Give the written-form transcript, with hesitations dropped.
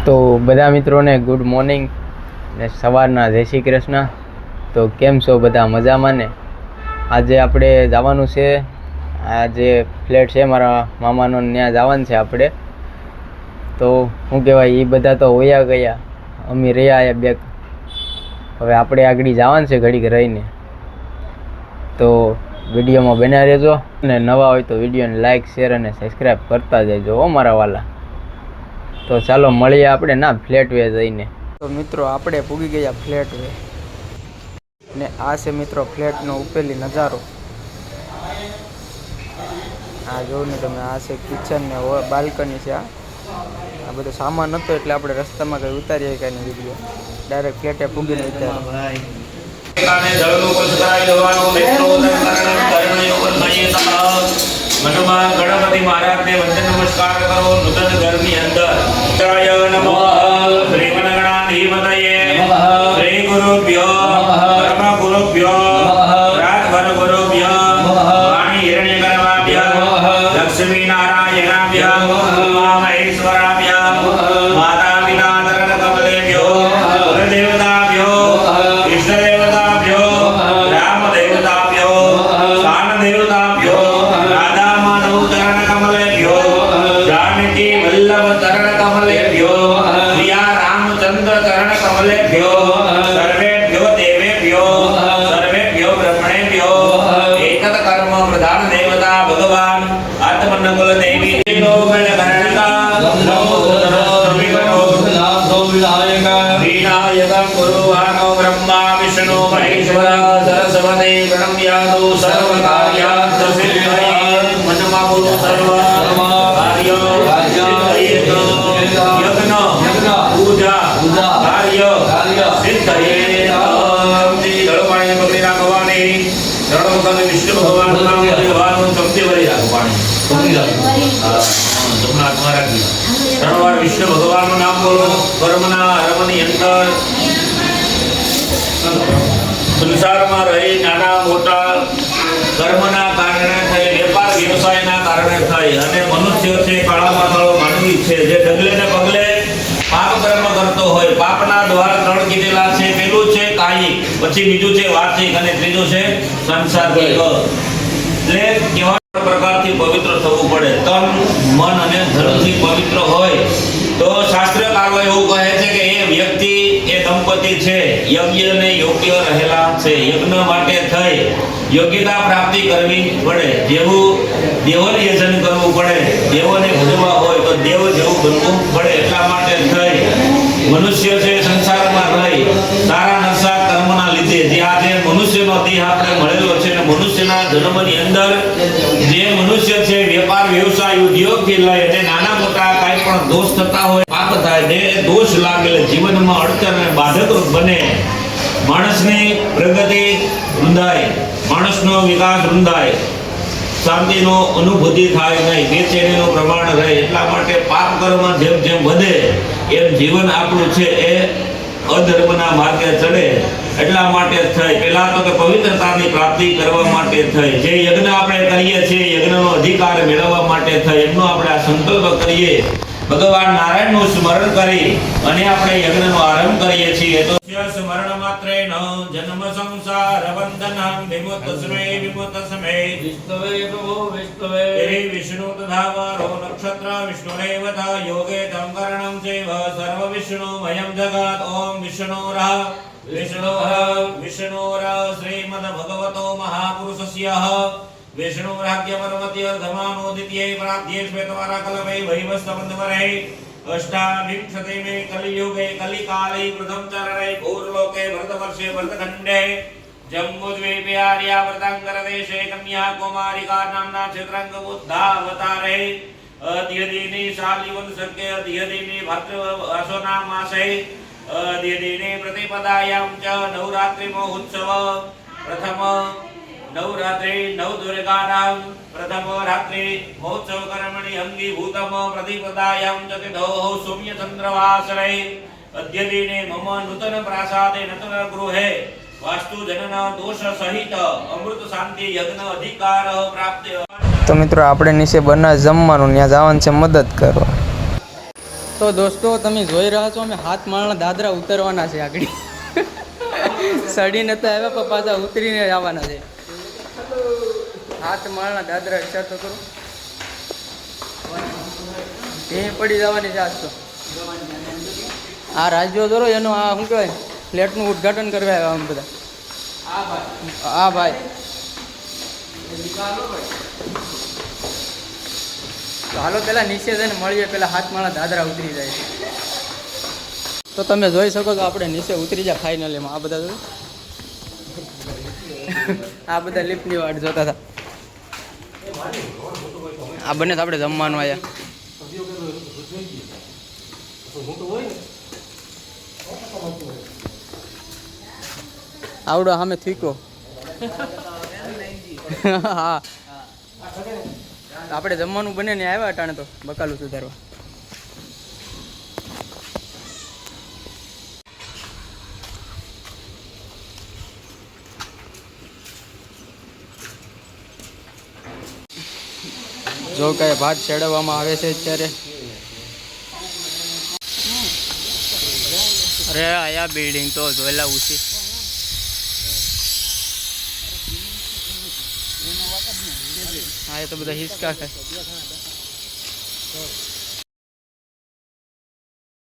તો બધા મિત્રોને ગુડ મોર્નિંગ ને સવારના જય શ્રી કૃષ્ણ। તો કેમ છો બધા મજામાં ને? આજે આપણે જવાનું છે, આ જે ફ્લેટ છે મારા મામાનો, ત્યાં જવાનું છે આપણે। તો શું કહેવાય, એ બધા તો હોયા ગયા, અમે રહ્યા આવ્યા બે। હવે આપણે આગળ જવાનું છે ઘડીક રહીને। તો વિડીયોમાં બન્યા રહેજો અને નવા હોય તો વિડીયોને લાઇક શેર અને સબસ્ક્રાઈબ કરતા જજો હો મારા વાલા। તો ચાલો મળીએ આપણે ના ફ્લેટ વે જઈને। તો મિત્રો આપણે પૂગી ગયા ફ્લેટ વે ને આ છે મિત્રો ફ્લેટનો ઉપેલી નજારો। આ જોઉં ને તમે, આ છે કિચન ને બાલ્કની છે। આ બધો સામાન હતો એટલે આપણે રસ્તામાં કંઈ ઉતારીએ કાંઈ નહીં, વિડીયો ડાયરેક્ટ ફ્લેટે પૂગીને ઉતાર્યો। ગણપતિ મહારાજ ને વંદન નમસ્કાર કરો નૂતન ઘરની અંદર। શ્રી ગણાધિપતયે શ્રી ગુરુભ્યો પરમ ગુરુભ્યો રાજવર ગુરુભ્યો વાણી હિરણ્યગર્ભાભ્યો લક્ષ્મી નારાયણાભ્યો મહેશ્વરાભ્યો માતા પિતા તરણ કમલેભ્યો ગુરુદેવતાભ્યો કૃષ્ણ દેવતાભ્યો રામ દેવતાભ્યો શાન દેવતાભ્યો चरण कमलेभ्यो प्रिया रामचंद्र चरण कमलेभ्यो सर्वेभ्यो देवेभ्यो सर्वेभ्यो ब्रह्मणेभ्यो एतत् कर्म प्रधान देवता भगवान आत्मनकुल देवी विनायकं गुरुवानो ब्रह्मा विष्णु महेश्वर सरस्वती प्रणम्यादो सर्वकार्यार्थ सिद्धये मनमापुरु सर्व कार्यो पूजा कार्य सिद्धये। पाणी पकड़ी राखवानी रण विष्णु भगवान नाम भगवान चमचे भरी राखवानी विष्णु भगवान नाम बोलो। कर्मना हरमनी अंतर संसार में रही नाना मोटा कर्मना कारणे थई व्यापार व्यवसायना कारणे थई अने मनुष्य छे काळामां काळो मानवी छे जे डगले ने पगले पाप कर्म करतो होय। पापना द्वार त्रण कीधेला छे, पेલું છે કાયિક, પછી બીજું છે વાચિક અને ત્રીજું છે સંસારિક। એટલે કેવા પ્રકારથી પવિત્ર થવું પડે? તન મન અને ધનથી પવિત્ર હોય તો શાસ્ત્રકારો એવું કહે છે કે એ વ્યક્તિ એ દંપતિ છે યજ્ઞને યોગ્ય રહેલા છે। યજ્ઞ માટે થઈ યોગ્યતા પ્રાપ્તિ કરવી પડે। જેવું દેવોને યજન કરવું પડે, દેવોને ભજવા હોય તો દેવ જેવું બનવું પડે। એટલા માટે થઈ મનુષ્ય છે સંસારમાં રહી સારા નરસા કર્મના લીધે જે આજે મનુષ્યનો દેહ આપણે મળેલો છે અને મનુષ્યના જન્મની અંદર જે મનુષ્ય છે વેપાર વ્યવસાય ઉદ્યોગથી લઈ અને નાના મોટા કાંઈ પણ દોષ થતા હોય, પાપ થાય, જે દોષ લાગે જીવનમાં અડચણ અને બાધક બને, માણસની પ્રગતિ રૂંધાય, માણસનો વિકાસ રૂંધાય, શાંતિનો અનુભૂતિ થાય નહીં, બેચેનીનું પ્રમાણ રહે। એટલા માટે પાપ કર્મ જેમ જેમ વધે એમ જીવન આપણું છે એ અધર્મના માર્ગે ચડે। એટલા માટે થઈ પહેલા તો કે પવિત્રતાની પ્રાપ્તિ કરવા માટે થઈ જે યજ્ઞ આપણે કરીએ છીએ, યજ્ઞનો અધિકાર મેળવવા માટે થઈ એમનો આપણે આ સંકલ્પ કરીએ, ભગવાન નારાયણનું સ્મરણ કરી અને આપણે યજ્ઞનો આરંભ કરીએ છીએ। તો સ્મરણ માત્રેણ જન્મ સંસાર બંધનં વિમુક્તસ્મૈ વિમુક્તસ્મૈ વિષ્ણવે પ્રભો વિષ્ણવે હે વિષ્ણુ તથાવરો નક્ષત્ર વિષ્ણુરેવતા યોગે તમ કર્ણં ચૈવ સર્વ વિષ્ણુમયં જગત ઓમ વિષ્ણુરઃ વિષ્ણુર શ્રીમદ ભગવતો મહાપુરુષસ્ય विष्णुराज्य पर्वती अर्धमानो द्वितीये प्राप्ये श्वेतवारा कलवे वैवस्वंदवरे अष्टाविंशति में कलियुगे कलिकाले प्रथम चरणे भूर्लोके भरतवर्षे भरतखंडे जम्बूद्वीपे आर्यावर्तांगर देशे कन्याकुमारिका नाम्ना क्षेत्रांग बुद्धावतारे अद्यदिने शालिवंशके अद्यदिने भाद्र आश्विना मासे अद्यदिने प्रतिपदायां च नवरात्रि महोत्सव प्रथम नवरात्रि नव दुर्गानां प्रथम रात्रि महोत्सव कर्मणि अंगीभूतम प्रतिपदायां चतुर्दोः सौम्य चंद्रवासरे अद्य दिने मम नूतन प्रासादे नूतन गृहे वास्तु जनन दोष सहित अमृत शांति यज्ञ अधिकार प्राप्त। तो मित्रों આપણે નીચે બના જમવાનું ત્યાં જવાનું છે મદદ કરવા। તો દોસ્તો તમે જોઈ રહ્યા છો અમે 7 માળના દાદરા ઉતરવાના છે આગળ સડીને તો આવ્યા પણ પાછા ઉતરીને આવવાના છે 7 માળના દાદરા વિચાર તો કરો તે પડી જવાની છે આજ તો આ રાજ્યો દોરો એનો આ શું કહેવાય ફ્લેટનું ઉદ્ઘાટન કરવા આવ્યા અમે બધા હા ભાઈ તો હાલો પેલા નીચે જઈને મળીએ પેલા 7 માળના દાદરા ઉતરી જાય તો તમે જોઈ શકો તો આપણે નીચે ઉતરી જાય ફાઇનલીમાં આ બધા આ બધા લિફ્ટની વાટ જોતા હતા આ બંને તો આપણે જમવાનું આવ્યા આવડો સામે થીકો હા આપણે જમવાનું બને ને આવ્યા અટાણે તો બકાલું સુધારવા જો કઈ ભાત ચડાવવામાં આવે છે અત્યારે અરે આયા બિલ્ડિંગ તો જોયેલા ઊંચી હા એ તો બધા હિસકા ખાય